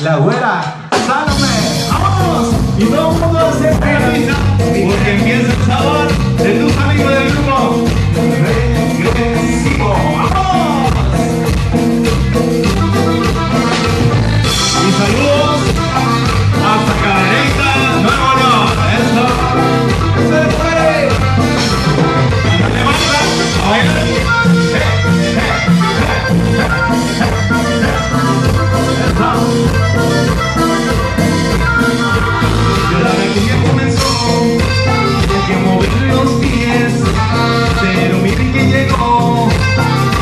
la güera Salome. ¡Vamos! Y todo el mundo se realiza porque empieza el sabor de tus amigos del grupo Regresivo. ¡Vamos! Y saludos hasta Cadereyta, Nuevo León. Eso se puede. Levanta a bailar. Y ahora que ya comenzó, hay que mover los pies, pero miren que llegó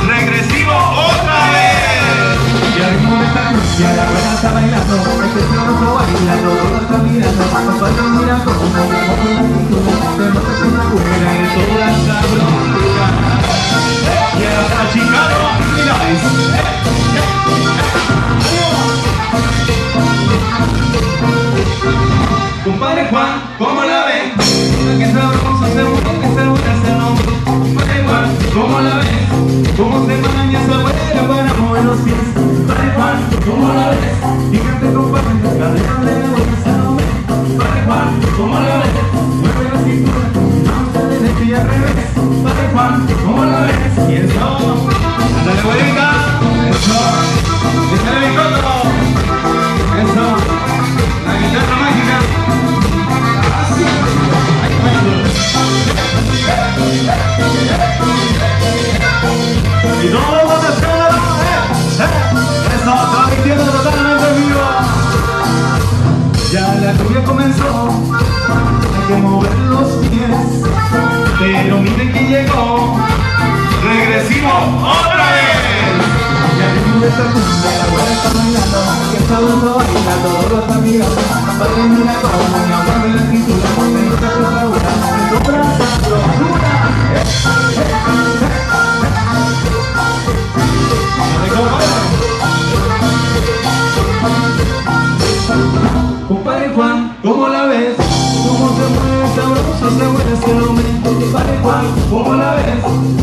Regresivo otra vez. Y al ritmo de esta cumbia la buena está bailando, este flojo bailando, todo está mirando, papá mirando como la cintura, se nota que la buena es toda sabrosa. Y ahora Chicago, mira compadre Juan, ¿cómo la ven? Que sabroso se mueve, que se mueve ese nombre. Compadre Juan, ¿cómo la ven? ¿Cómo se maña esa abuela para mover los pies? Compadre Juan, ¿cómo la ves? Fíjate compadre, las caderas de la buena se nombre. Compadre Juan, ¿cómo la ves? Mueve la cintura, vamos a derecha y al revés. Compadre Juan, ¿cómo la ves? Y eso, ándale abuelita, eso, échale mi coto, eso, la guitarra mágica. Y todo el mundo se eso, transmitiendo totalmente en vivo. Ya la lluvia comenzó, hay que mover los pies, pero miren que llegó Regresivo otra vez. Ya el ritmo de esta cumbia, la buena está bailando, que está duro bailando, todo lo está mirando, padre mira como me mueve la cintura, me gusta esa buena, me sobra sabrosura. Compadre Juan, ¿cómo la ves? ¿Cómo se mueve sabroso esa güera ese hombre? Compadre Juan, ¿cómo la ves?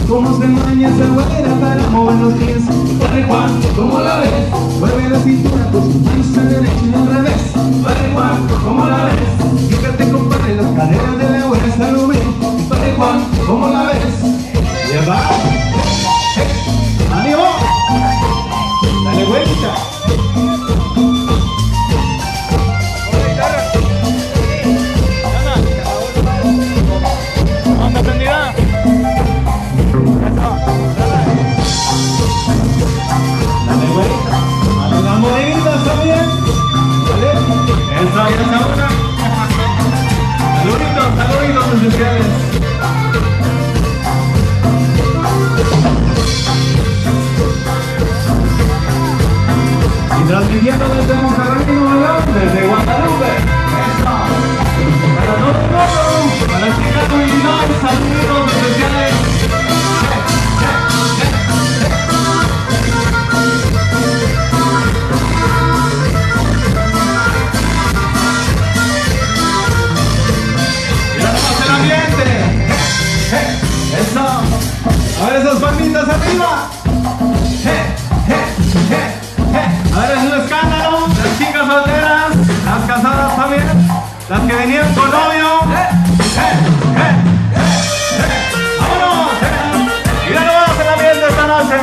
¿Cómo se maña esa güera para mover los pies? Compadre Juan, ¿cómo la ves? Mueve la cintura con sus manos al derecho y al revés. Compadre Juan, ¿cómo la ves? Fíjate compadre las caderas de la güera Salome. Compadre Juan, ¿cómo la ves? Ya va. ¡Ánimo! ¡Dale vuelta! ¿Dónde prendida? Dale vuelta. Dale las modelitas también. Dale. Eso, ya está una. Saluditos, saluditos especiales. Y transmitiendo desde Monterrey, Nuevo León, desde Guadalupe. Eso. Para todo el mundo, para Chicago, Illinois, saludos especiales. Y ahora más el ambiente. Eso. A ver esas palmitas arriba. A ver, es un escándalo, las chicas solteras, las casadas también, las que venían con novio. ¡Vámonos! Y ya no vamos el ambiente esta noche.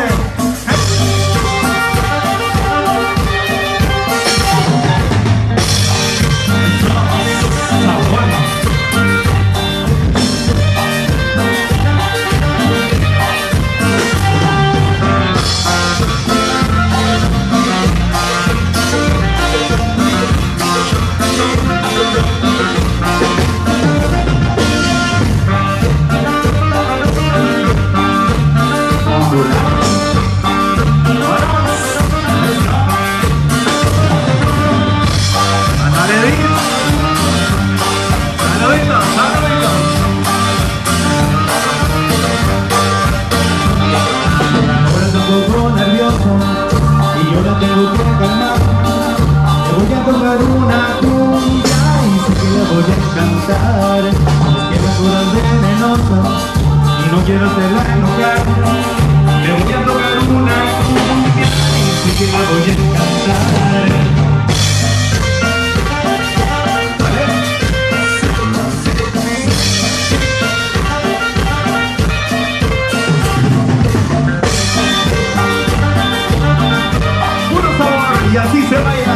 no quiero hacerla enojar. Le voy a tocar una cumbia y sé que la voy a cantar. así se baila.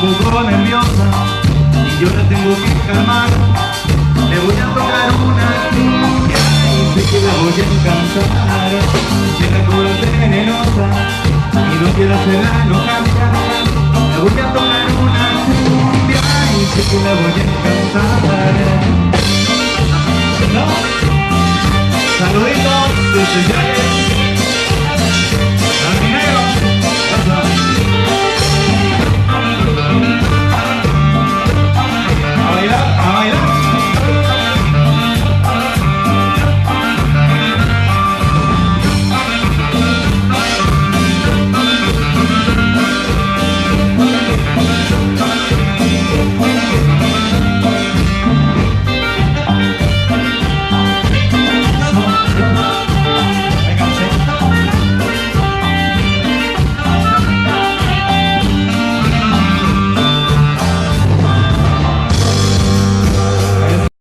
Un poco nerviosa y yo la tengo que calmar. Le voy a tocar una cumbia y sé que la voy a encantar. Llega con la venenosa y no quiero hacerla enojar. Le voy a tocar una cumbia y sé que la voy a encantar. ¿No? Saluditos desde Yares.